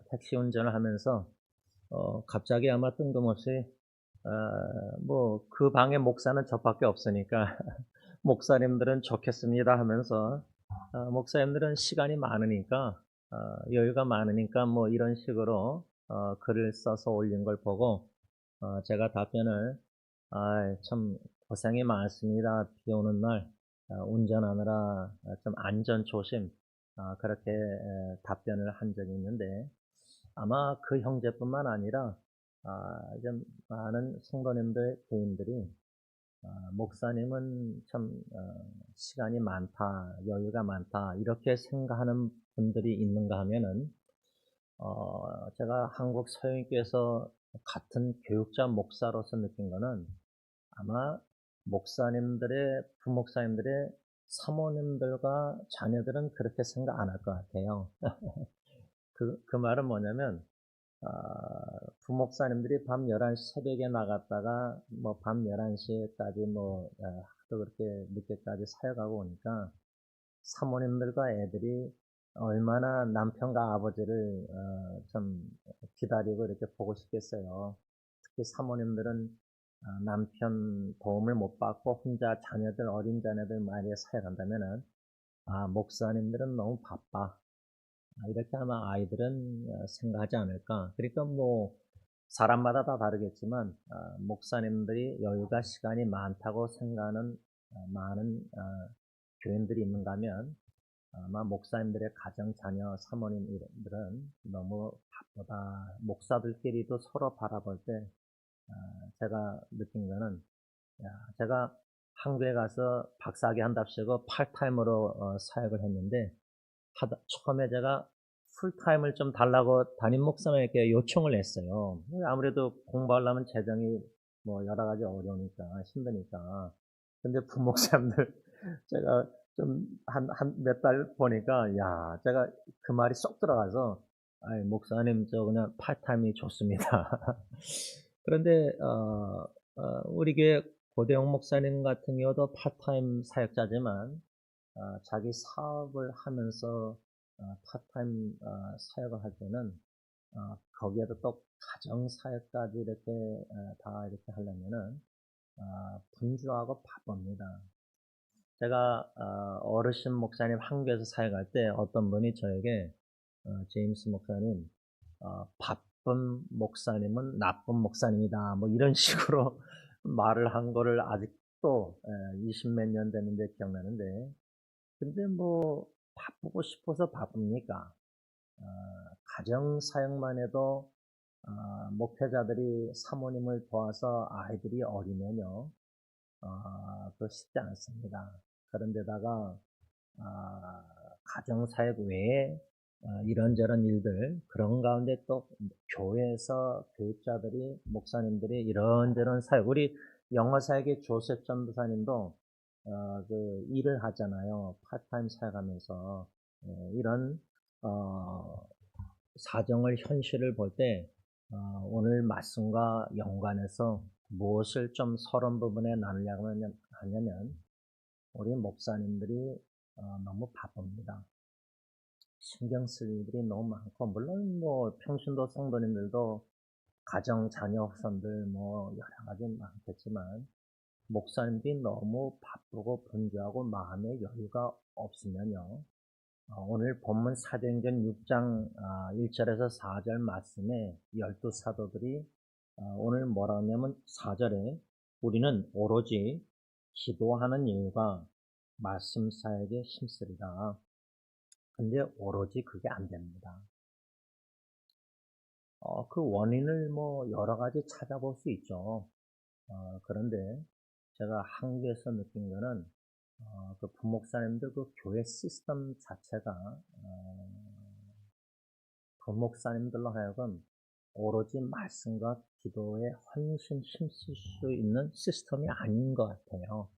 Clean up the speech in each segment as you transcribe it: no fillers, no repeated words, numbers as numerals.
택시 운전을 하면서 갑자기 아마 뜬금없이 뭐 그 방에 목사는 저밖에 없으니까 목사님들은 좋겠습니다 하면서 목사님들은 시간이 많으니까 여유가 많으니까 뭐 이런 식으로 글을 써서 올린 걸 보고 제가 답변을 참 고생이 많습니다. 비 오는 날 운전하느라 좀 안전 조심 그렇게 답변을 한 적이 있는데 아마 그 형제뿐만 아니라 좀 많은 성도님들, 교인들이 목사님은 참 시간이 많다, 여유가 많다 이렇게 생각하는 분들이 있는가 하면은 제가 한국 서영교회에서 같은 교육자 목사로서 느낀 거는 아마 목사님들의 부목사님들의 사모님들과 자녀들은 그렇게 생각 안 할 것 같아요. 그 말은 뭐냐면 부목사님들이 밤 11시 새벽에 나갔다가 뭐 밤 11시까지 뭐 하도 그렇게 늦게까지 사역하고 오니까 사모님들과 애들이 얼마나 남편과 아버지를 좀 기다리고 이렇게 보고 싶겠어요. 특히 사모님들은 남편 도움을 못 받고 혼자 자녀들 어린 자녀들 말에 사역한다면은 목사님들은 너무 바빠. 이렇게 아마 아이들은 생각하지 않을까. 그러니까 뭐 사람마다 다 다르겠지만 목사님들이 여유가 시간이 많다고 생각하는 많은 교인들이 있는가 하면 아마 목사님들의 가정, 자녀, 사모님들은 너무 바쁘다. 목사들끼리도 서로 바라볼 때 제가 느낀 거는 제가 한국에 가서 박사학위 한답시고 팔타임으로 사역을 했는데 처음에 제가 풀타임을 좀 달라고 담임 목사님에게 요청을 했어요. 아무래도 공부하려면 재정이 뭐 여러 가지 어려우니까 힘드니까. 근데 부목사님들 제가 좀 한 몇 달 보니까 야 제가 그 말이 쏙 들어가서 아이 목사님 저 그냥 파타임이 좋습니다. 그런데 우리 교회 고대영 목사님 같은 경우도 파타임 사역자지만 자기 사업을 하면서 파타임 사역을 할 때는 거기에도 또 가정 사역까지 이렇게 다 이렇게 하려면은 분주하고 바쁩니다. 제가 어르신 목사님 한국에서 사역할 때 어떤 분이 저에게 제임스 목사님 바쁜 목사님은 나쁜 목사님이다 뭐 이런 식으로 말을 한 거를 아직도 20몇 년 됐는데 기억나는데 근데 뭐 바쁘고 싶어서 바쁩니까? 어, 가정 사역만 해도 목회자들이 사모님을 도와서 아이들이 어리면요, 그 쉽지 않습니다. 그런데다가 가정 사역 외에 이런저런 일들 그런 가운데 또 교회에서 교육자들이 목사님들이 이런저런 사역 우리 영어 사역의 조셉 전도사님도 그 일을 하잖아요. 파트타임 사역하면서 이런 어, 사정을 현실을 볼 때 오늘 말씀과 연관해서 무엇을 좀 서론 부분에 나누려고 하냐면 우리 목사님들이 너무 바쁩니다. 신경 쓸 일들이 너무 많고 물론 뭐 평신도 성도님들도 가정 자녀 후손들 뭐 여러 가지 많겠지만 목사님들이 너무 바쁘고 분주하고 마음의 여유가 없으면요. 오늘 본문 사도행전 6장 1절에서 4절 말씀에 12사도들이 오늘 뭐라 하냐면 4절에 우리는 오로지 기도하는 이유가 말씀 사역에 힘쓰리라. 근데 오로지 그게 안 됩니다. 그 원인을 뭐 여러 가지 찾아볼 수 있죠. 그런데 제가 한국에서 느낀 거는 그 부목사님들 그 교회 시스템 자체가 부목사님들로 하여금 오로지 말씀과 기도에 훨씬 힘쓸 수 있는 시스템이 아닌 것 같아요.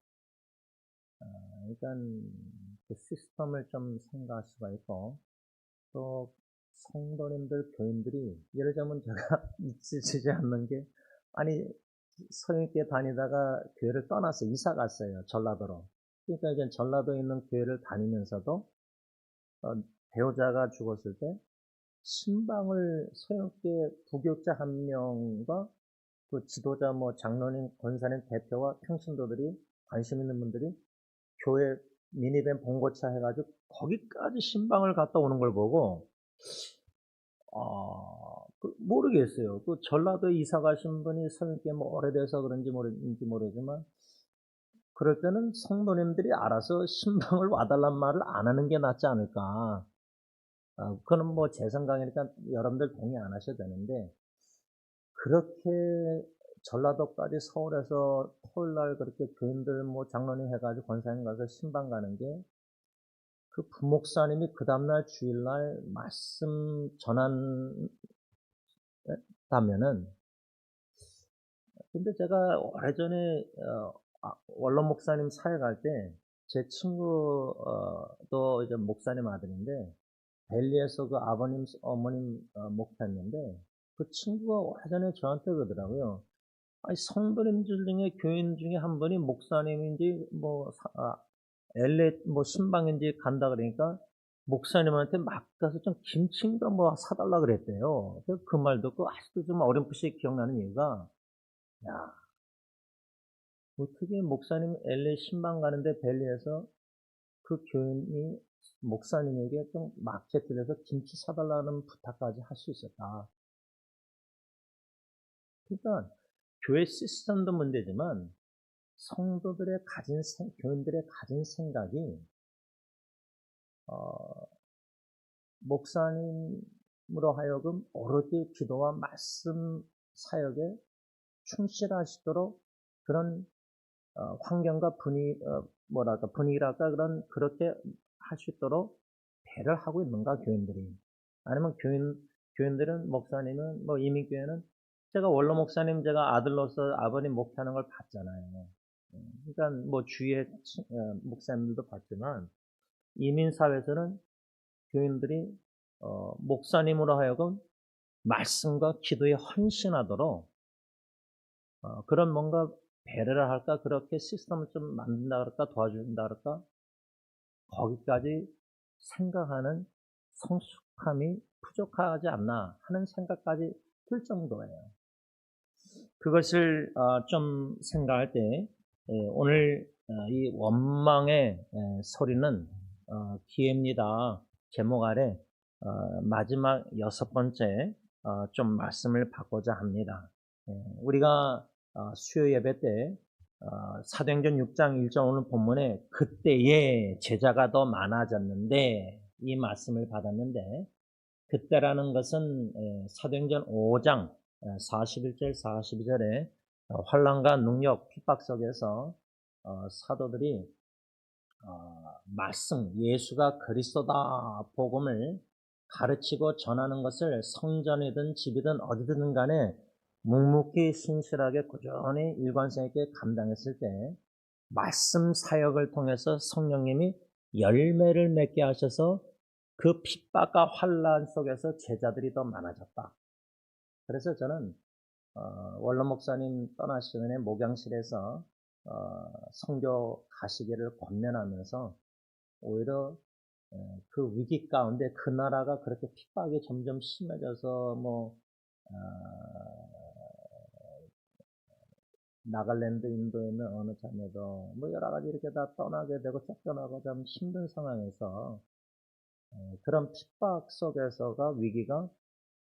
그러니까 그 시스템을 좀 생각할 수가 있고 또 성도님들, 교인들이 예를 들면 제가 잊히지 않는 게 아니 서영교회 다니다가 교회를 떠나서 이사 갔어요. 전라도로. 그러니까 이제 전라도에 있는 교회를 다니면서도 배우자가 죽었을 때 신방을 소형교회 부교육자 한 명과 그 지도자 뭐 장로님, 권사님, 대표와 평신도들이 관심 있는 분들이 교회 미니밴 봉고차 해가지고 거기까지 신방을 갔다 오는 걸 보고 모르겠어요. 그 전라도에 이사 가신 분이 성격이 뭐 오래돼서 그런지 모르지만 그럴 때는 성도님들이 알아서 신방을 와달란 말을 안 하는 게 낫지 않을까. 그거는 뭐 제 생각이니까 여러분들 동의 안 하셔도 되는데 그렇게 전라도까지 서울에서 토요일날 그렇게 교인들 뭐 장로님 해가지고 권사님 가서 신방 가는 게 그 부목사님이 그 다음날 주일날 말씀 전한다면은 근데 제가 오래전에 원로 목사님 사회 갈 때 제 친구도 이제 목사님 아들인데 벨리에서 그 아버님 어머님 목사였는데 그 친구가 오래전에 저한테 그러더라고요. 아니 성도님들 중에 교인 중에 한 분이 목사님인지 뭐 LA 뭐 신방인지 간다 그러니까 목사님한테 막 가서 좀 김치인가 뭐 사달라 그랬대요. 그래서 그 말 듣고 아직도 좀 어렴풋이 기억나는 이유가 야 어떻게 목사님 LA 신방 가는데 벨리에서 그 교인이 목사님에게 좀 마켓들에서 김치 사달라는 부탁까지 할 수 있었다. 그러니까 교회 시스템도 문제지만 성도들의 교인들의 가진 생각이 어, 목사님으로 하여금 오롯이 기도와 말씀 사역에 충실하시도록 그런 환경과 분위기랄까 그렇게 할 수 있도록 배를 하고 있는가 교인들이 아니면 교인들은 목사님은 뭐 이민교회는 제가 원로 목사님 제가 아들로서 아버님 목회하는 걸 봤잖아요. 그러니까 뭐 주위의 목사님들도 봤지만 이민사회에서는 교인들이 목사님으로 하여금 말씀과 기도에 헌신하도록 그런 뭔가 배려를 할까 그렇게 시스템을 좀 만든다 그럴까 도와준다 그럴까 거기까지 생각하는 성숙함이 부족하지 않나 하는 생각까지 들 정도예요. 그것을 좀 생각할 때 오늘 이 원망의 소리는 기회입니다. 제목 아래 마지막 6번째 좀 말씀을 받고자 합니다. 우리가 수요 예배 때 사도행전 6장 1절 오늘 본문에 그때에 제자가 더 많아졌는데 이 말씀을 받았는데 그때라는 것은 사도행전 5장 41절 42절에 환난과 능력 핍박 속에서 사도들이 말씀 예수가 그리스도다 복음을 가르치고 전하는 것을 성전이든 집이든 어디든 간에 묵묵히 신실하게 꾸준히 일관성 있게 감당했을 때 말씀 사역을 통해서 성령님이 열매를 맺게 하셔서 그 핍박과 환난 속에서 제자들이 더 많아졌다. 그래서 저는 원로 목사님 떠나시기 전에 목양실에서 선교 가시기를 권면하면서 오히려 그 위기 가운데 그 나라가 그렇게 핍박이 점점 심해져서 뭐 나갈랜드 인도에 있는 어느 자매도 뭐 여러 가지 이렇게 다 떠나게 되고 쫓겨나고 좀 힘든 상황에서 그런 핍박 속에서가 위기가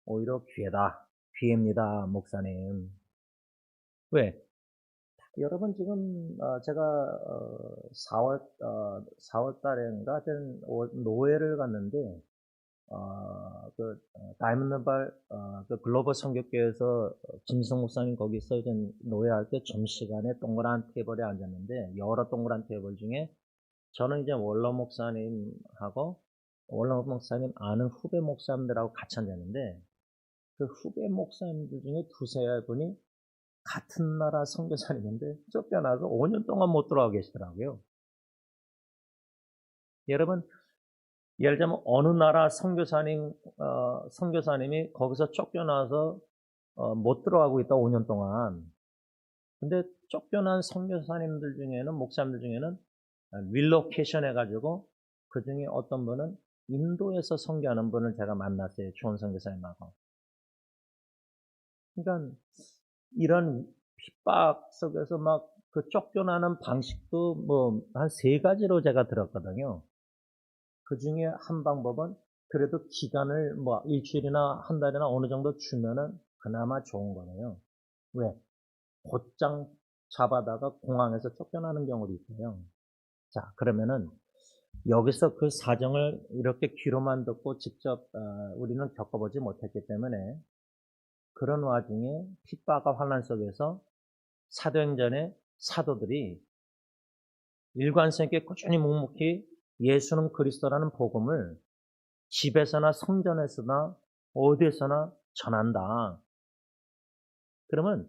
오히려 기회입니다, 목사님. 왜? 여러분 지금 제가 4월 달인가 된 노회를 갔는데 다이몬드발 그 글로벌 선교교회에서 김지성 목사님 거기서 이제 노회할 때 점심시간에 동그란 테이블에 앉았는데 여러 동그란 테이블 중에 저는 이제 원로 목사님하고 원로 목사님 아는 후배 목사님들하고 같이 앉았는데 그 후배 목사님들 중에 두세 분이 같은 나라 선교사님인데 쫓겨나서 5년 동안 못 들어와 계시더라고요. 여러분 예를 들면 어느 나라 선교사님이 거기서 쫓겨나서 못 들어가고 있다 5년 동안. 근데 쫓겨난 선교사님들 중에는 목사님들 중에는 릴로케이션 해가지고 그 중에 어떤 분은 인도에서 선교하는 분을 제가 만났어요. 주원 선교사님하고. 그러니까 이런 핍박 속에서 막 그 쫓겨나는 방식도 뭐 한 3가지로 제가 들었거든요. 그 중에 한 방법은 그래도 기간을 뭐 일주일이나 한 달이나 어느 정도 주면은 그나마 좋은 거네요. 왜? 곧장 잡아다가 공항에서 쫓겨나는 경우도 있어요. 자, 그러면은 여기서 그 사정을 이렇게 귀로만 듣고 직접 우리는 겪어보지 못했기 때문에 그런 와중에 핍박과 환난 속에서 사도행전의 사도들이 일관성 있게 꾸준히 묵묵히 예수는 그리스도라는 복음을 집에서나 성전에서나 어디에서나 전한다. 그러면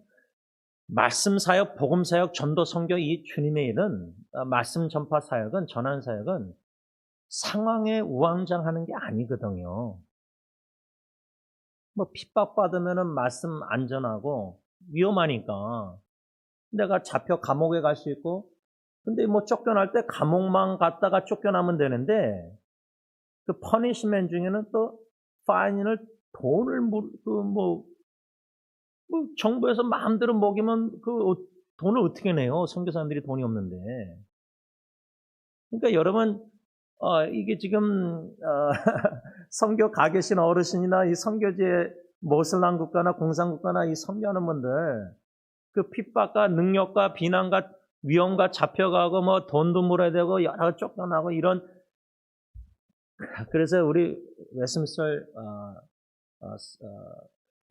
말씀 사역, 복음 사역, 전도 선교 이 주님의 일은 말씀 전파 사역은 전하는 사역은 상황에 우왕좌왕하는 게 아니거든요. 뭐 핍박받으면은 말씀 안 전하고 위험하니까 내가 잡혀 감옥에 갈 수 있고 근데 뭐 쫓겨날 때 감옥만 갔다가 쫓겨나면 되는데 그 퍼니시먼트 중에는 또 파인을 돈을 뭐 정부에서 마음대로 먹이면 돈을 어떻게 내요? 선교사님들이 돈이 없는데. 그러니까 여러분 이게 지금 선교 가 계신 어르신이나 이 선교지의 모슬람 국가나 공산국가나 이 선교하는 분들 그 핍박과 능력과 비난과 위험과 잡혀가고 뭐 돈도 물어야 되고 여러 쫓겨나고 이런 그래서 우리 웨스민스터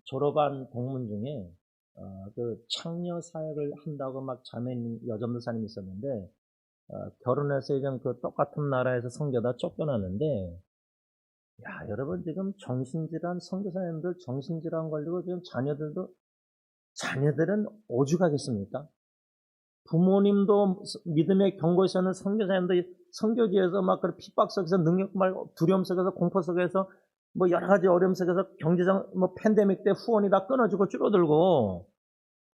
졸업한 동문 중에 그 창녀 사역을 한다고 막 자매님 여전도사님이 있었는데 결혼해서 이런 그 똑같은 나라에서 선교다 쫓겨나는데 야 여러분 지금 정신질환 선교사님들 정신질환 걸리고 지금 자녀들은 오죽하겠습니까? 부모님도 믿음의 경고에서는 선교사님들 선교지에서 막 그런 핍박 속에서 능력 말고 두려움 속에서 공포 속에서 뭐 여러 가지 어려움 속에서 경제적 뭐 팬데믹 때 후원이 다 끊어지고 줄어들고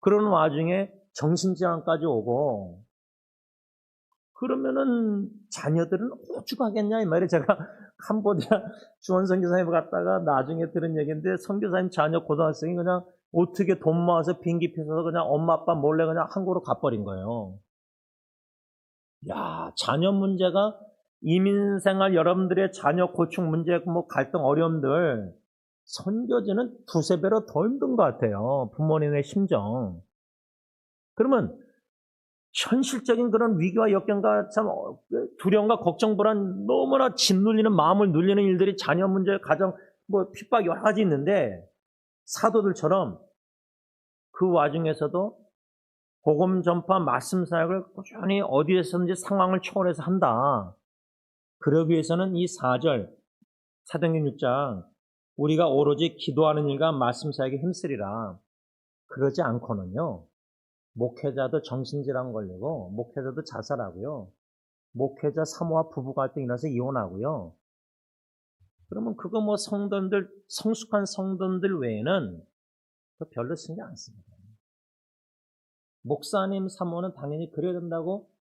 그런 와중에 정신질환까지 오고 그러면은 자녀들은 오죽하겠냐 이 말이에요. 제가 캄보디아 주원 선교사님 갔다가 나중에 들은 얘기인데 선교사님 자녀 고등학생이 그냥 어떻게 돈 모아서 비행기 표 사서 그냥 엄마 아빠 몰래 그냥 한국으로 가버린 거예요. 야 자녀 문제가 이민 생활 여러분들의 자녀 고충 문제 뭐 갈등 어려움들 선교지는 2~3배로 더 힘든 것 같아요. 부모님의 심정. 그러면 현실적인 그런 위기와 역경과 참 두려움과 걱정, 불안, 너무나 짓눌리는 마음을 눌리는 일들이 자녀 문제, 가정, 뭐 핍박 여러 가지 있는데 사도들처럼 그 와중에서도 복음 전파, 말씀 사역을 꾸준히 어디에서든지 상황을 초월해서 한다. 그러기 위해서는 이 4절 사도행전 6장 우리가 오로지 기도하는 일과 말씀 사역에 힘쓰리라. 그러지 않고는요. 목회자도 정신질환 걸리고 목회자도 자살하고요. 목회자 사모와 부부 갈등 일어나서 이혼하고요. 그러면 그거 뭐 성도들 성숙한 성도들 외에는 별로 신경 안 씁니다. 목사님 사모는 당연히 그래야 된다고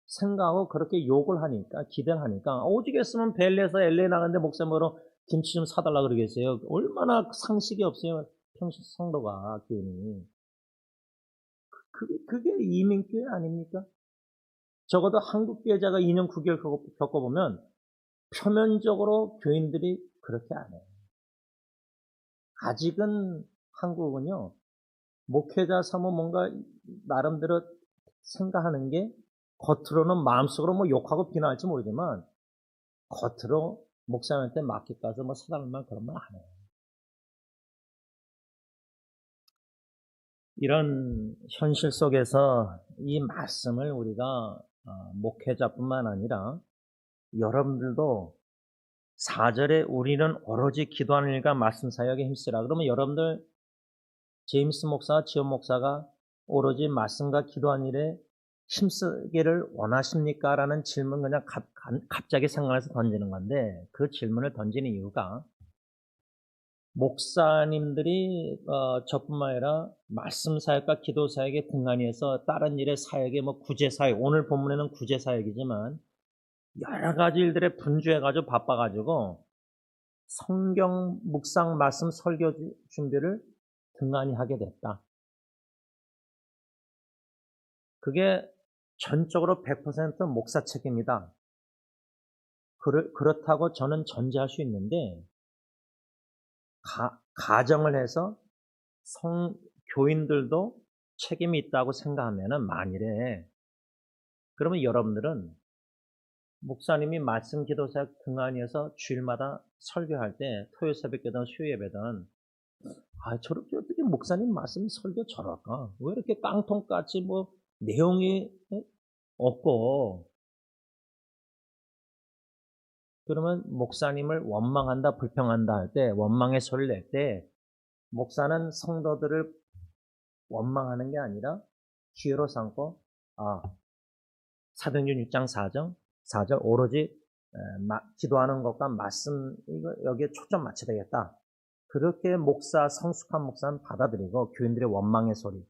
생각하고 그렇게 욕을 하니까 기대를 하니까 오죽했으면 벨리에서 LA 나갔는데 목사님으로 김치 좀 사달라 그러겠어요. 얼마나 상식이 없어요. 평소 성도가 교인이. 그게 이민교회 아닙니까? 적어도 한국 교회자가 2년 9개월 겪어보면 표면적으로 교인들이 그렇게 안 해요. 아직은 한국은요, 목회자 사모 뭔가 나름대로 생각하는 게 겉으로는 마음속으로 뭐 욕하고 비난할지 모르지만 겉으로 목사님한테 맡길 가서 뭐 사달라면 그런 말 안 해요. 이런 현실 속에서 이 말씀을 우리가 목회자뿐만 아니라 여러분들도 4절에 우리는 오로지 기도하는 일과 말씀 사역에 힘쓰라. 그러면 여러분들 제임스 목사, 지원 목사가 오로지 말씀과 기도하는 일에 힘쓰기를 원하십니까? 라는 질문 그냥 갑자기 생각해서 던지는 건데 그 질문을 던지는 이유가 목사님들이 저뿐만 아니라 말씀 사역과 기도 사역에 등한히해서 다른 일의 사역에 뭐 구제 사역 오늘 본문에는 구제 사역이지만 여러 가지 일들에 분주해가지고 바빠가지고 성경 묵상 말씀 설교 준비를 등한히 하게 됐다. 그게 전적으로 100% 목사 책임이다. 그렇다고 저는 전제할 수 있는데, 가정을 해서 교인들도 책임이 있다고 생각하면은 만일에, 그러면 여러분들은 목사님이 말씀 기도사 등한히해서 주일마다 설교할 때 토요일 새벽에든 수요 예배든 저렇게 어떻게 목사님 말씀 설교 저럴까? 왜 이렇게 깡통같이 뭐 내용이 없고, 그러면 목사님을 원망한다, 불평한다 할 때, 원망의 소리를 낼 때, 목사는 성도들을 원망하는 게 아니라 기회로 삼고, 사도행전 6장 4절 오로지 기도하는 것과 말씀, 여기에 초점 맞춰야 되겠다. 그렇게 성숙한 목사는 받아들이고, 교인들의 원망의 소리.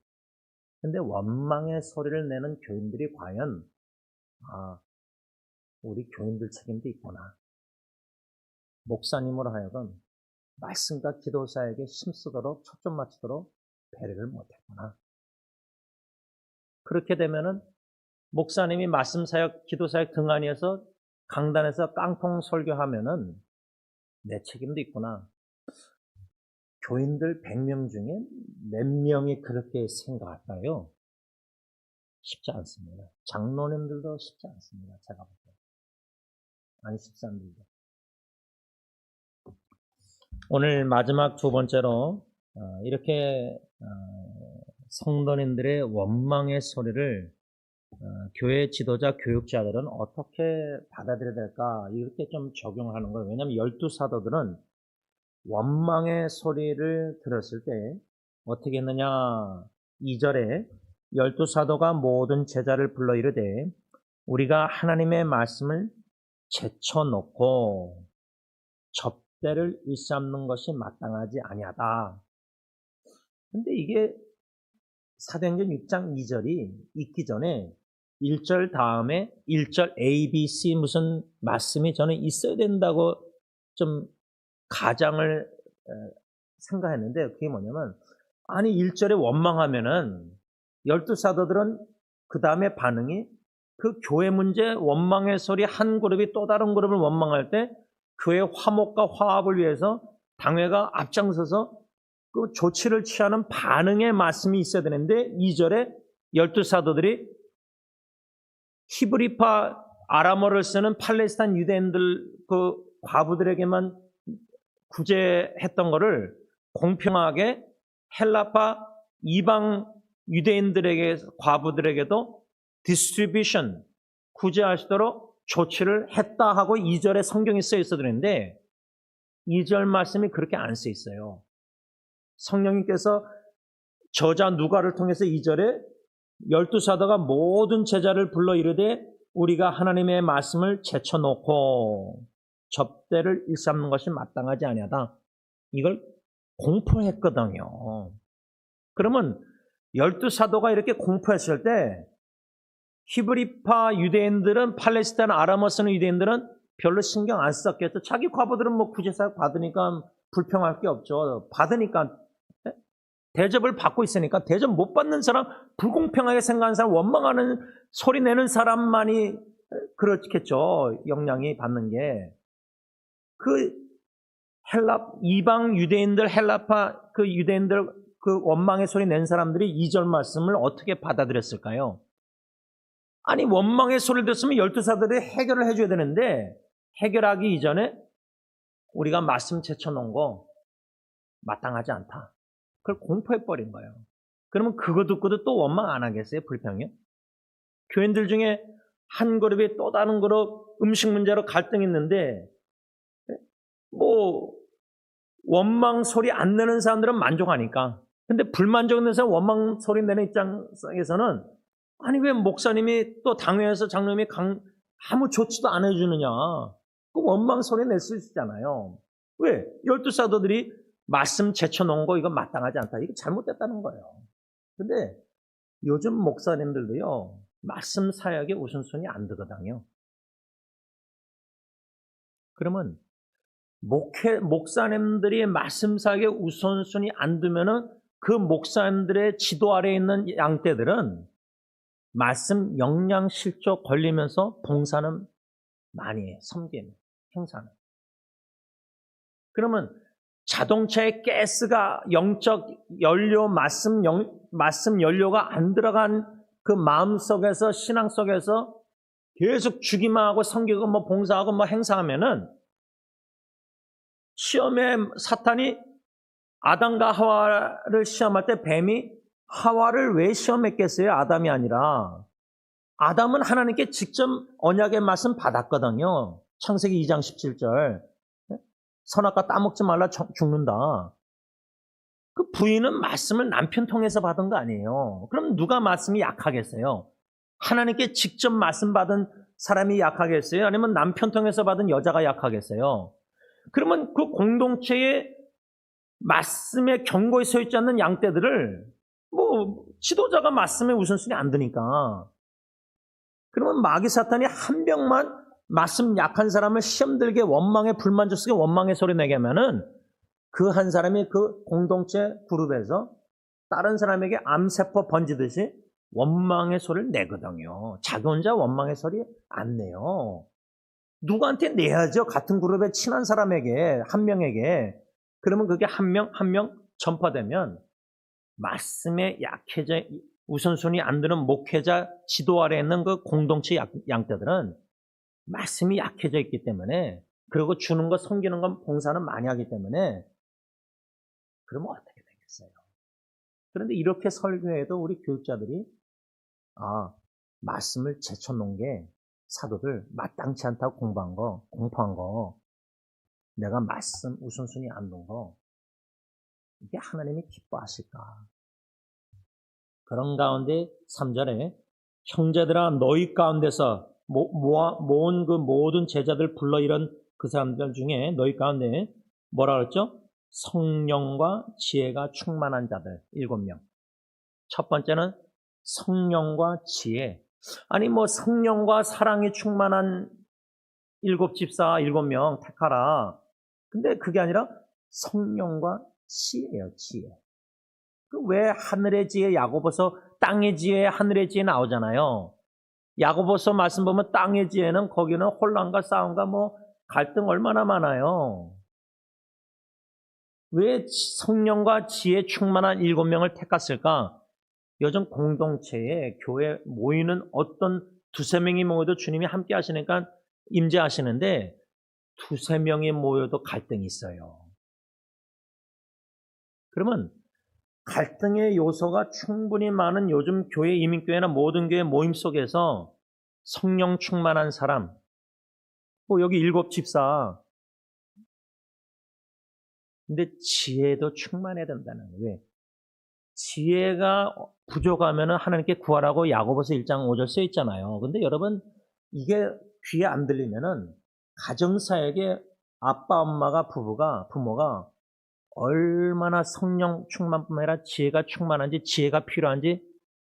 근데 원망의 소리를 내는 교인들이 과연, 우리 교인들 책임도 있구나. 목사님으로 하여금 말씀과 기도사에게 힘쓰도록 초점 맞추도록 배려를 못했구나. 그렇게 되면은 목사님이 말씀사역, 기도사역 등한히해서 강단에서 깡통 설교하면은 내 책임도 있구나. 교인들 100명 중에 몇 명이 그렇게 생각할까요? 쉽지 않습니다. 장로님들도 쉽지 않습니다. 제가 볼 때. 아니, 집사님들도. 오늘 마지막 두 번째로 이렇게 성도님들의 원망의 소리를 교회 지도자, 교육자들은 어떻게 받아들여야 될까? 이렇게 좀 적용하는 거예요. 왜냐하면 12사도들은 원망의 소리를 들었을 때 어떻게 했느냐? 2절에 12사도가 모든 제자를 불러 이르되 우리가 하나님의 말씀을 제쳐놓고 접대를 일삼는 것이 마땅하지 아니하다. 근데 이게 사도행전 6장 2절이 있기 전에 1절 다음에 1절 A, B, C 무슨 말씀이 저는 있어야 된다고 좀 가장을 생각했는데, 그게 뭐냐면, 아니 1절에 원망하면은 12사도들은 그 다음에 반응이 그 교회 문제 원망의 소리 한 그룹이 또 다른 그룹을 원망할 때 교회 화목과 화합을 위해서 당회가 앞장서서 그 조치를 취하는 반응의 말씀이 있어야 되는데, 2절에 12사도들이 히브리파 아람어를 쓰는 팔레스타인 유대인들 그 과부들에게만 구제했던 거를 공평하게 헬라파 이방 유대인들에게, 과부들에게도 디스트리뷰션, 구제하시도록 조치를 했다 하고 2절에 성경이 써 있어야 되는데 2절 말씀이 그렇게 안 써 있어요. 성령님께서 저자 누가를 통해서 2절에 12사도가 모든 제자를 불러 이르되 우리가 하나님의 말씀을 제쳐놓고 접대를 일삼는 것이 마땅하지 아니하다. 이걸 공포했거든요. 그러면 12사도가 이렇게 공포했을 때 히브리파 유대인들은, 팔레스타인 아람어 쓰는 유대인들은 별로 신경 안 썼겠죠. 자기 과부들은 뭐 구제사역 받으니까 불평할 게 없죠. 받으니까, 대접을 받고 있으니까. 대접 못 받는 사람, 불공평하게 생각하는 사람, 원망하는 소리 내는 사람만이 그렇겠죠. 영향이 받는 게. 이방 유대인들, 헬라파 그 유대인들 그 원망의 소리 낸 사람들이 2절 말씀을 어떻게 받아들였을까요? 아니, 원망의 소리를 들었으면 12사들이 해결을 해줘야 되는데 해결하기 이전에 우리가 말씀 제쳐놓은 거 마땅하지 않다. 그걸 공포해버린 거예요. 그러면 그거 듣고도 또 원망 안 하겠어요? 불평이요? 교인들 중에 한 그룹이 또 다른 그룹 음식 문제로 갈등이 있는데 뭐 원망 소리 안 내는 사람들은 만족하니까. 근데 불만족 있는 사람, 원망 소리 내는 입장에서는 아니 왜 목사님이 또 당회에서 장로님이 아무 조치도 안 해주느냐. 그 원망 소리 낼 수 있잖아요. 왜? 12사도들이 말씀 제쳐놓은 거 이거 마땅하지 않다. 이거 잘못됐다는 거예요. 근데 요즘 목사님들도요, 말씀 사역에 우선순위 안 두거든요. 그러면 목사님들이 말씀사역에 우선순위 안 두면은 그 목사님들의 지도 아래에 있는 양떼들은 말씀 영양실조 걸리면서 봉사는 많이 해, 섬기는, 행사는. 그러면 자동차에 가스가 영적 연료, 말씀 연료가 안 들어간 그 마음 속에서, 신앙 속에서 계속 주기만 하고 섬기고 뭐 봉사하고 뭐 행사하면은 시험에 사탄이 아담과 하와를 시험할 때 뱀이 하와를 왜 시험했겠어요? 아담이 아니라. 아담은 하나님께 직접 언약의 말씀 받았거든요. 창세기 2장 17절. 선악과 따먹지 말라 죽는다. 그 부인은 말씀을 남편 통해서 받은 거 아니에요. 그럼 누가 말씀이 약하겠어요? 하나님께 직접 말씀 받은 사람이 약하겠어요? 아니면 남편 통해서 받은 여자가 약하겠어요? 그러면 그 공동체의 말씀에 경고에 서 있지 않는 양떼들을 뭐 지도자가 말씀에 우선순위 안 드니까 그러면 마귀 사탄이 한 명만 말씀 약한 사람을 시험 들게 원망의 불만족 속에 원망의 소리 내게 하면은 그 한 사람이 그 공동체 그룹에서 다른 사람에게 암세포 번지듯이 원망의 소리를 내거든요. 자기 혼자 원망의 소리 안 내요. 누구한테 내야죠. 같은 그룹에 친한 사람에게, 한 명에게. 그러면 그게 한 명 전파되면 말씀에 약해져 우선순위 안 드는 목회자 지도 아래에 있는 그 공동체 양떼들은 말씀이 약해져 있기 때문에, 그리고 주는 것, 섬기는 것, 봉사는 많이 하기 때문에 그러면 어떻게 되겠어요? 그런데 이렇게 설교해도 우리 교육자들이 말씀을 제쳐놓은 게 사도들 마땅치 않다고 공포한 거, 내가 말씀 우선순위 안 둔 거, 이게 하나님이 기뻐하실까? 그런 가운데 3절에 형제들아 너희 가운데서 모은 그 모든 제자들 불러 이런 그 사람들 중에 너희 가운데 뭐라 그랬죠? 성령과 지혜가 충만한 자들 7명. 첫 번째는 성령과 지혜. 아니 뭐 성령과 사랑이 충만한 7집사 7명 택하라. 근데 그게 아니라 성령과 지혜예요. 지혜. 그 왜 하늘의 지혜, 야고보서 땅의 지혜, 하늘의 지혜 나오잖아요. 야고보서 말씀 보면 땅의 지혜는 거기는 혼란과 싸움과 뭐 갈등 얼마나 많아요. 왜 성령과 지혜 충만한 7명을 택했을까? 요즘 공동체에 교회 모이는 어떤 2-3명이 모여도 주님이 함께 하시니까 임재하시는데 2-3명이 모여도 갈등이 있어요. 그러면 갈등의 요소가 충분히 많은 요즘 교회, 이민교회나 모든 교회 모임 속에서 성령 충만한 사람, 여기 7집사, 근데 지혜도 충만해야 된다는 거예요. 왜? 지혜가 부족하면 하나님께 구하라고 야고보서 1장 5절 써 있잖아요. 근데 여러분, 이게 귀에 안 들리면은 가정사역에 아빠, 엄마가, 부모가 얼마나 성령 충만뿐만 아니라 지혜가 충만한지, 지혜가 필요한지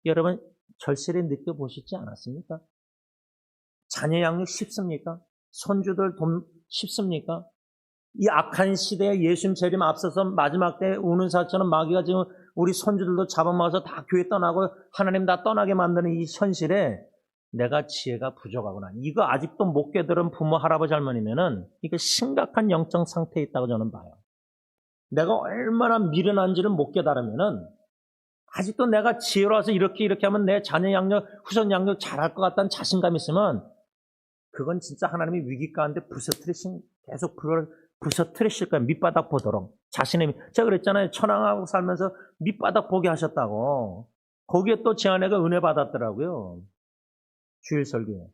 여러분 절실히 느껴보시지 않았습니까? 자녀 양육 쉽습니까? 손주들 돈 쉽습니까? 이 악한 시대에 예수님 재림 앞서서 마지막 때 우는 사처럼 마귀가 지금 우리 손주들도 잡아먹어서 다 교회 떠나고 하나님 다 떠나게 만드는 이 현실에 내가 지혜가 부족하구나. 이거 아직도 못 깨달은 부모, 할아버지, 할머니면은 이게 심각한 영적 상태에 있다고 저는 봐요. 내가 얼마나 미련한지를 못 깨달으면은 아직도 내가 지혜로워서 이렇게 하면 내 자녀 양육, 후손 양육 잘할 것 같다는 자신감이 있으면 그건 진짜 하나님이 위기 가운데 계속 그걸 부서뜨리실 거예요. 밑바닥 보도록. 제가 그랬잖아요. 천황하고 살면서 밑바닥 보게 하셨다고. 거기에 또 제 아내가 은혜 받았더라고요. 주일 설교에.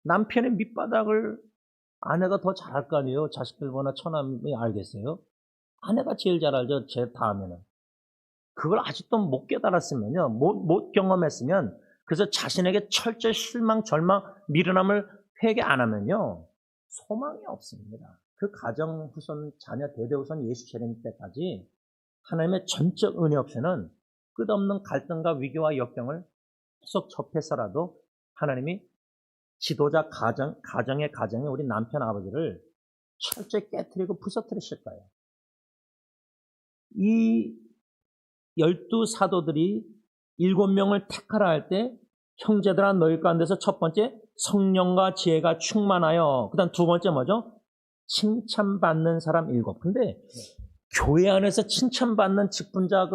남편의 밑바닥을 아내가 더 잘할 거 아니에요. 자식들보다 처남이 알겠어요? 아내가 제일 잘 알죠. 제 다음에는. 그걸 아직도 못 깨달았으면요. 못 경험했으면, 그래서 자신에게 철저히 실망, 절망, 미련함을 회개 안 하면요. 소망이 없습니다. 그 가정 후손, 자녀 대대 후손 예수 재림 때까지 하나님의 전적 은혜 없이는 끝없는 갈등과 위기와 역경을 계속 접해서라도 하나님이 지도자 가정의 우리 남편 아버지를 철저히 깨트리고 부서뜨렸을 거예요. 이 12사도들이 7명을 택하라 할 때 형제들아 너희 가운데서 첫 번째 성령과 지혜가 충만하여, 그 다음 두 번째 뭐죠? 칭찬받는 사람 7. 근데 교회 안에서 칭찬받는 직분자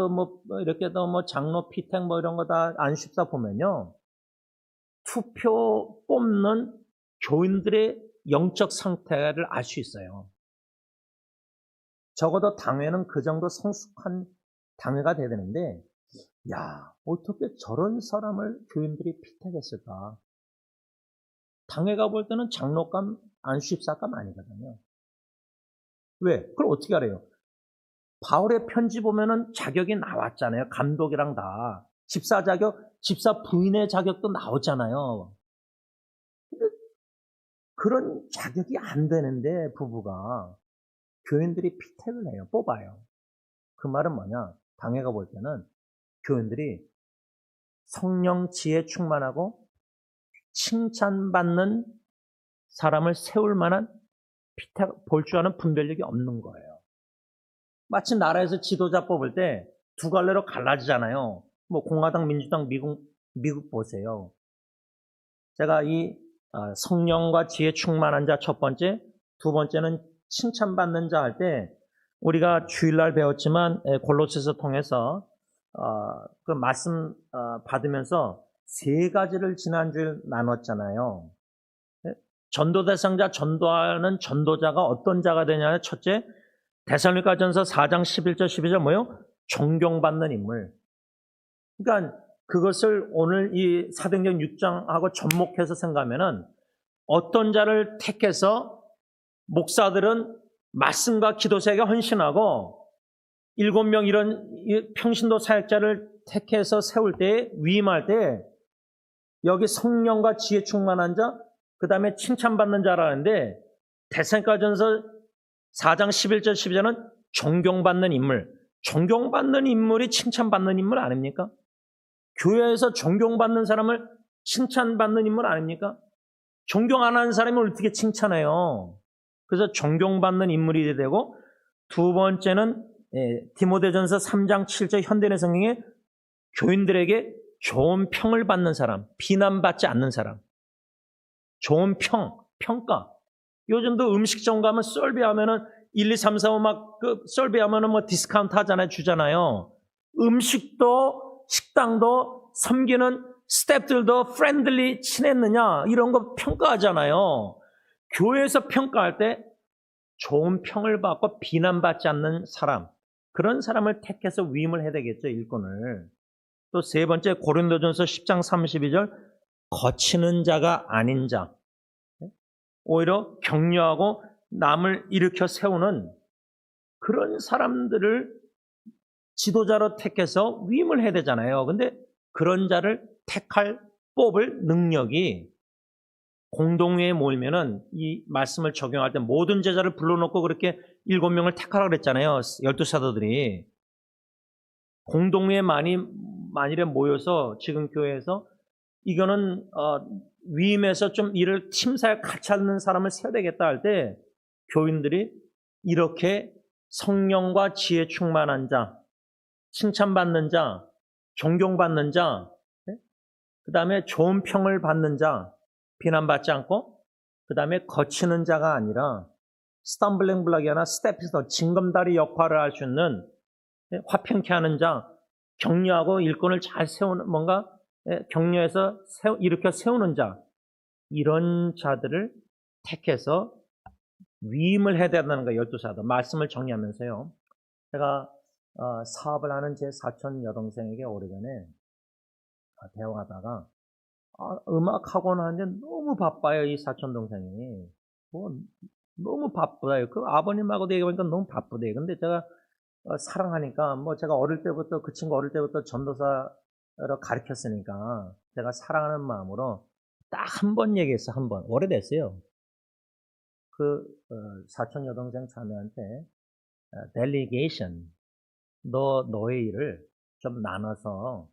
이렇게 장로 피택 이런 거 다 안식사 보면요, 투표 뽑는 교인들의 영적 상태를 알 수 있어요. 적어도 당회는 그 정도 성숙한 당회가 돼야 되는데, 야, 어떻게 저런 사람을 교인들이 피택했을까? 당회가 볼 때는 장로감, 안수집사감 아니거든요. 왜? 그걸 어떻게 알아요? 바울의 편지 보면은 자격이 나왔잖아요. 감독이랑 다. 집사 자격, 집사 부인의 자격도 나오잖아요. 근데 그런 자격이 안 되는데 부부가 교인들이 피택을 해요. 뽑아요. 그 말은 뭐냐? 당회가 볼 때는 교인들이 성령 지혜 충만하고 칭찬받는 사람을 세울 만한 볼 줄 아는 분별력이 없는 거예요. 마치 나라에서 지도자 뽑을 때 두 갈래로 갈라지잖아요. 공화당, 민주당, 미국 보세요. 제가 이 성령과 지혜 충만한 자 첫 번째, 두 번째는 칭찬받는 자 할 때 우리가 주일날 배웠지만 골로새서 통해서 그 말씀 받으면서 세 가지를 지난주에 나눴잖아요. 전도 대상자, 전도하는 전도자가 어떤 자가 되냐면, 첫째, 데살로니가전서 4장 11절 12절 뭐요? 존경받는 인물. 그러니까 그것을 오늘 이 사도행전 6장하고 접목해서 생각하면은, 어떤 자를 택해서 목사들은 말씀과 기도사에게 헌신하고 7명 이런 평신도 사역자를 택해서 세울 때, 위임할 때 여기 성령과 지혜 충만한 자, 그 다음에 칭찬받는 자라는데, 데살로니가전서 4장 11절 12절은 존경받는 인물. 존경받는 인물이 칭찬받는 인물 아닙니까? 교회에서 존경받는 사람을 칭찬받는 인물 아닙니까? 존경 안 하는 사람이 어떻게 칭찬해요? 그래서 존경받는 인물이 되고, 두 번째는 디모데전서 3장 7절 현대인의 성경에 교인들에게 좋은 평을 받는 사람, 비난받지 않는 사람. 좋은 평가. 요즘도 음식점 가면 썰비 하면은 1, 2, 3, 4, 5 썰비 하면은 디스카운트 하잖아요, 주잖아요. 음식도, 식당도, 섬기는 스태프들도 프렌들리 친했느냐, 이런 거 평가하잖아요. 교회에서 평가할 때 좋은 평을 받고 비난받지 않는 사람, 그런 사람을 택해서 위임을 해야 되겠죠, 일꾼을. 또 세 번째, 고린도전서 10장 32절, 거치는 자가 아닌 자. 오히려 격려하고 남을 일으켜 세우는 그런 사람들을 지도자로 택해서 위임을 해야 되잖아요. 근데 그런 자를 뽑을 능력이 공동회에 모이면은 이 말씀을 적용할 때 모든 제자를 불러놓고 그렇게 7명을 택하라 그랬잖아요. 12사도들이. 공동회에 만일에 모여서 지금 교회에서 이거는 위임해서 좀 일을 팀사에 같이 하는 사람을 세워야 되겠다 할 때 교인들이 이렇게 성령과 지혜 충만한 자, 칭찬받는 자, 존경받는 자, 그 다음에 좋은 평을 받는 자, 비난받지 않고, 그 다음에 거치는 자가 아니라 스탬블링 블락이 아니라 스태피스터, 징검다리 역할을 할 수 있는 화평케 하는 자, 격려하고 일꾼을 잘 세우는, 뭔가 격려해서 일으켜 세우는 자, 이런 자들을 택해서 위임을 해야 된다는 거예요. 12사도. 말씀을 정리하면서요. 제가 사업을 하는 제 사촌 여동생에게 오래전에 대화하다가 음악 학원 하는데 너무 바빠요. 이 사촌 동생이. 너무 바쁘다요. 그 아버님하고도 얘기해보니까 너무 바쁘대요. 근데 제가 사랑하니까 제가 그 친구 어릴 때부터 전도사로 가르쳤으니까 제가 사랑하는 마음으로 딱 한 번 얘기했어. 한 번. 오래됐어요. 그 사촌 여동생 자매한테 델리게이션, 너의 일을 좀 나눠서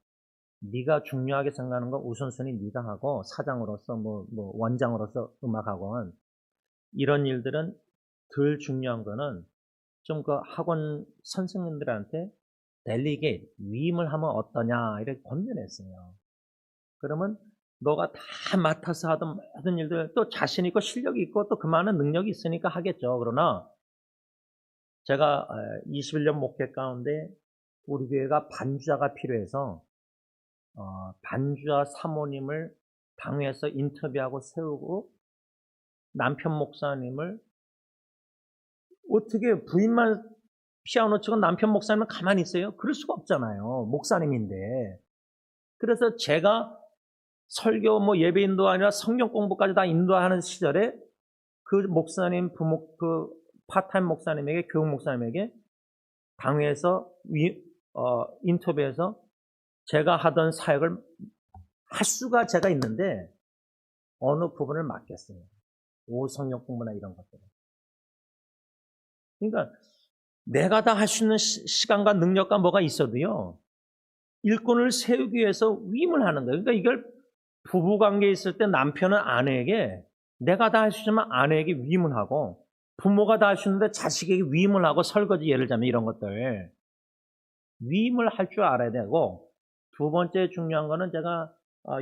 네가 중요하게 생각하는 거 우선순위 네가 하고 사장으로서 뭐 원장으로서 음악학원 이런 일들은 덜 중요한 거는 좀 그 학원 선생님들한테 델리게이트 위임을 하면 어떠냐 이렇게 권면했어요. 그러면 너가 다 맡아서 하던 모든 일들 또 자신 있고 실력이 있고 또 그 많은 능력이 있으니까 하겠죠. 그러나 제가 21년 목회 가운데 우리 교회가 반주자가 필요해서 반주자 사모님을 당회에서 인터뷰하고 세우고 남편 목사님을 어떻게 부인만 피아노 치고 남편 목사님은 가만히 있어요? 그럴 수가 없잖아요. 목사님인데. 그래서 제가 설교 예배 인도 아니라 성경 공부까지 다 인도하는 시절에 그 목사님 그 파타임 목사님에게 교육 목사님에게 당회에서 인터뷰해서 제가 하던 사역을 할 수가 제가 있는데 어느 부분을 맡겼어요. 성경 공부나 이런 것들을. 그러니까 내가 다 할 수 있는 시간과 능력과 뭐가 있어도요. 일꾼을 세우기 위해서 위임을 하는 거예요. 그러니까 이걸 부부관계에 있을 때 남편은 아내에게 내가 다 할 수 있으면 아내에게 위임을 하고 부모가 다 할 수 있는데 자식에게 위임을 하고 설거지 예를 들자면 이런 것들 위임을 할 줄 알아야 되고 두 번째 중요한 거는 제가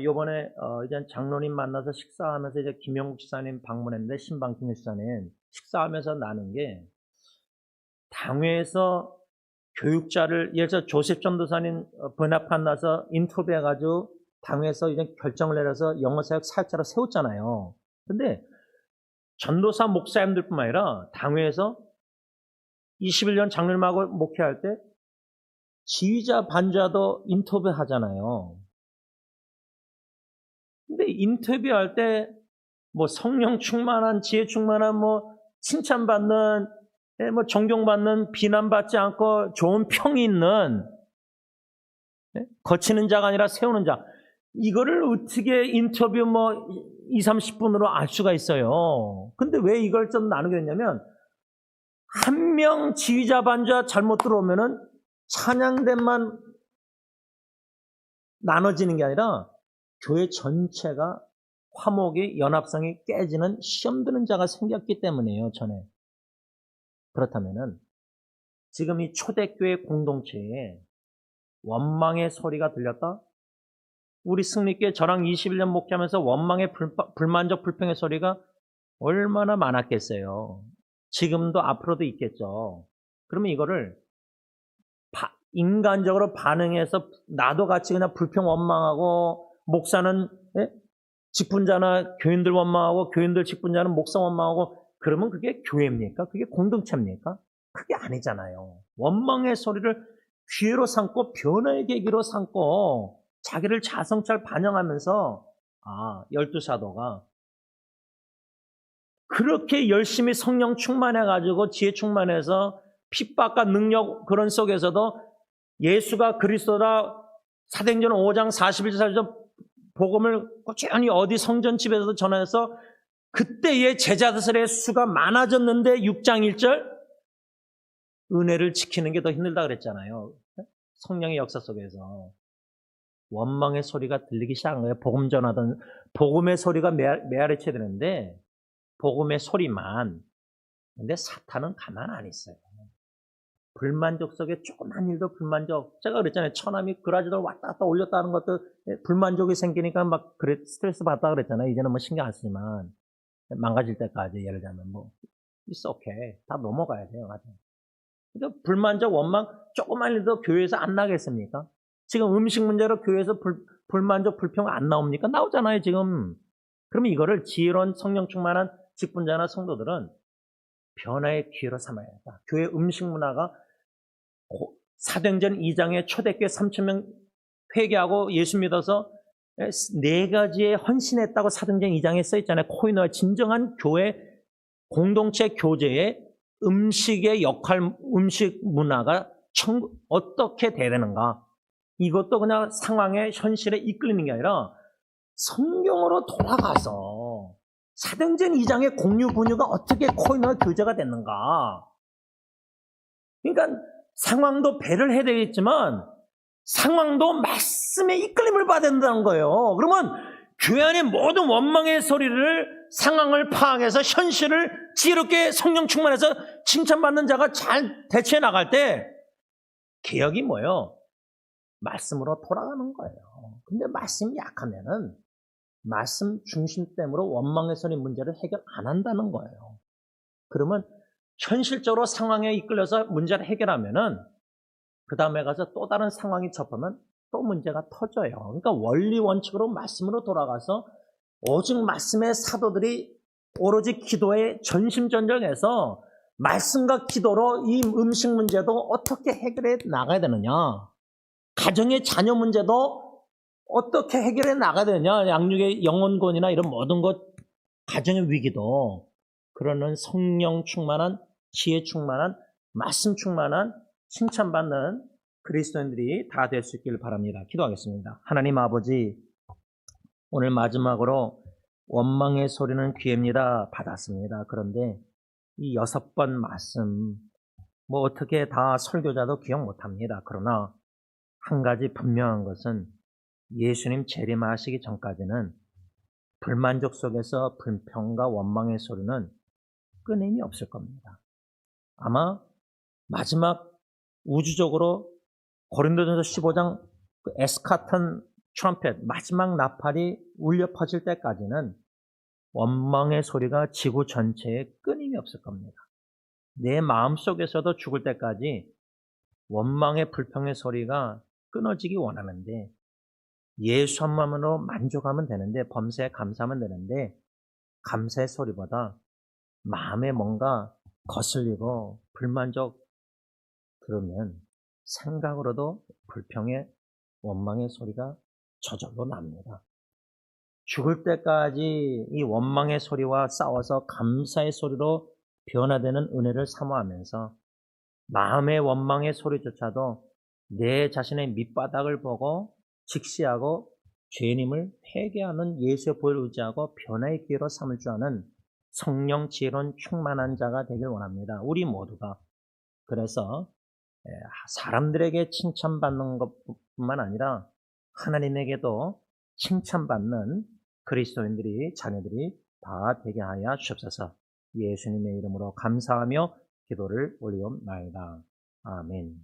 요번에 이제 장로님 만나서 식사하면서 이제 김영국 지사님 방문했는데 신방kim 지사님 식사하면서 나눈 게 당회에서 교육자를 예를 들어 조셉 전도사님 번합판 나서 인터뷰해가지고 당회에서 이제 결정을 내려서 영어사역 사역자로 세웠잖아요. 근데 전도사 목사님들뿐만 아니라 당회에서 21년 장로님하고 목회할 때 지휘자 반주자도 인터뷰하잖아요. 근데 인터뷰할 때 성령 충만한 지혜 충만한 칭찬받는 존경받는 비난받지 않고 좋은 평이 있는 거치는 자가 아니라 세우는 자 이거를 어떻게 인터뷰 2, 30분으로 알 수가 있어요. 근데 왜 이걸 좀 나누게 됐냐면 한 명 지휘자 반주자 잘못 들어오면은 찬양대만 나눠지는 게 아니라 교회 전체가 화목이 연합성이 깨지는 시험 드는 자가 생겼기 때문이에요. 전에. 그렇다면은 지금 이 초대교회 공동체에 원망의 소리가 들렸다? 우리 승리교회 저랑 21년 목회하면서 원망의 불만족 불평의 소리가 얼마나 많았겠어요. 지금도 앞으로도 있겠죠. 그러면 이거를 인간적으로 반응해서 나도 같이 그냥 불평 원망하고 목사는 직분자나 교인들 원망하고 교인들 직분자는 목사 원망하고 그러면 그게 교회입니까? 그게 공동체입니까? 그게 아니잖아요. 원망의 소리를 기회로 삼고 변화의 계기로 삼고 자기를 자성찰 반영하면서 12사도가 그렇게 열심히 성령 충만해가지고 지혜 충만해서 핍박과 능력 그런 속에서도 예수가 그리스도라 사도행전 5장 41절 복음을 꾸준히 어디 성전집에서도 전해서 그때의 제자들의 수가 많아졌는데 6장 1절 은혜를 지키는 게 더 힘들다 그랬잖아요. 성령의 역사 속에서 원망의 소리가 들리기 시작한 거예요. 복음 전하던 복음의 소리가 메아리쳐야 되는데 복음의 소리만. 근데 사탄은 가만 안 있어요. 불만족 속에 조그만 일도 불만족. 제가 그랬잖아요. 처남이 그라지도 왔다 갔다 올렸다는 것도 불만족이 생기니까 막 스트레스 받다 그랬잖아요. 이제는 신경 안 쓰지만 망가질 때까지 예를 들면 it's okay. 다 넘어가야 돼요. 맞아요. 그러니까 불만족 원망 조그만 일도 교회에서 안 나겠습니까? 지금 음식 문제로 교회에서 불만족 불평 안 나옵니까? 나오잖아요 지금. 그러면 이거를 지혜로운 성령 충만한 직분자나 성도들은 변화의 기회로 삼아야 한다. 교회 음식 문화가 사도행전 2장에 초대교회 3,000명 회개하고 예수 믿어서 4가지에 헌신했다고 사도행전 2장에 써있잖아요. 코이노와 진정한 교회 공동체 교제의 음식의 역할, 음식 문화가 어떻게 돼야 되는가. 이것도 그냥 상황의 현실에 이끌리는 게 아니라 성경으로 돌아가서 사도행전 2장의 공유 분유가 어떻게 코이노와 교제가 됐는가. 그러니까 상황도 배를 해야 되겠지만 상황도 말씀의 이끌림을 받아야 된다는 거예요. 그러면 교회 안의 모든 원망의 소리를 상황을 파악해서 현실을 지혜롭게 성령 충만해서 칭찬받는 자가 잘 대처해 나갈 때 개혁이 뭐예요? 말씀으로 돌아가는 거예요. 근데 말씀이 약하면은 말씀 중심됨으로 원망의 소리 문제를 해결 안 한다는 거예요. 그러면 현실적으로 상황에 이끌려서 문제를 해결하면은 그 다음에 가서 또 다른 상황이 접하면 또 문제가 터져요. 그러니까 원리 원칙으로 말씀으로 돌아가서 오직 말씀의 사도들이 오로지 기도에 전심전력해서 말씀과 기도로 이 음식 문제도 어떻게 해결해 나가야 되느냐, 가정의 자녀 문제도 어떻게 해결해 나가야 되느냐, 양육의 영혼권이나 이런 모든 것, 가정의 위기도 그러는 성령 충만한, 지혜 충만한, 말씀 충만한 칭찬받는 그리스도인들이 다 될 수 있기를 바랍니다. 기도하겠습니다. 하나님 아버지, 오늘 마지막으로 원망의 소리는 귀합니다 받았습니다. 그런데 이 6번 말씀 어떻게 다 설교자도 기억 못합니다. 그러나 한 가지 분명한 것은 예수님 재림하시기 전까지는 불만족 속에서 불평과 원망의 소리는 끊임이 없을 겁니다. 아마 마지막 우주적으로 고린도전서 15장 그 에스카톤 트럼펫 마지막 나팔이 울려 퍼질 때까지는 원망의 소리가 지구 전체에 끊임이 없을 겁니다. 내 마음속에서도 죽을 때까지 원망의 불평의 소리가 끊어지기 원하는데 예수 한 마음으로 만족하면 되는데, 범사에 감사하면 되는데, 감사의 소리보다 마음에 뭔가 거슬리고 불만족, 그러면 생각으로도 불평의 원망의 소리가 저절로 납니다. 죽을 때까지 이 원망의 소리와 싸워서 감사의 소리로 변화되는 은혜를 사모하면서 마음의 원망의 소리조차도 내 자신의 밑바닥을 보고 직시하고 죄인임을 회개하는 예수의 보혈을 의지하고 변화의 기회로 삼을 줄 아는 성령 지혜로운 충만한 자가 되길 원합니다. 우리 모두가. 그래서 사람들에게 칭찬받는 것뿐만 아니라 하나님에게도 칭찬받는 그리스도인들이, 자녀들이 다 되게 하여 주옵소서. 예수님의 이름으로 감사하며 기도를 올리옵나이다. 아멘.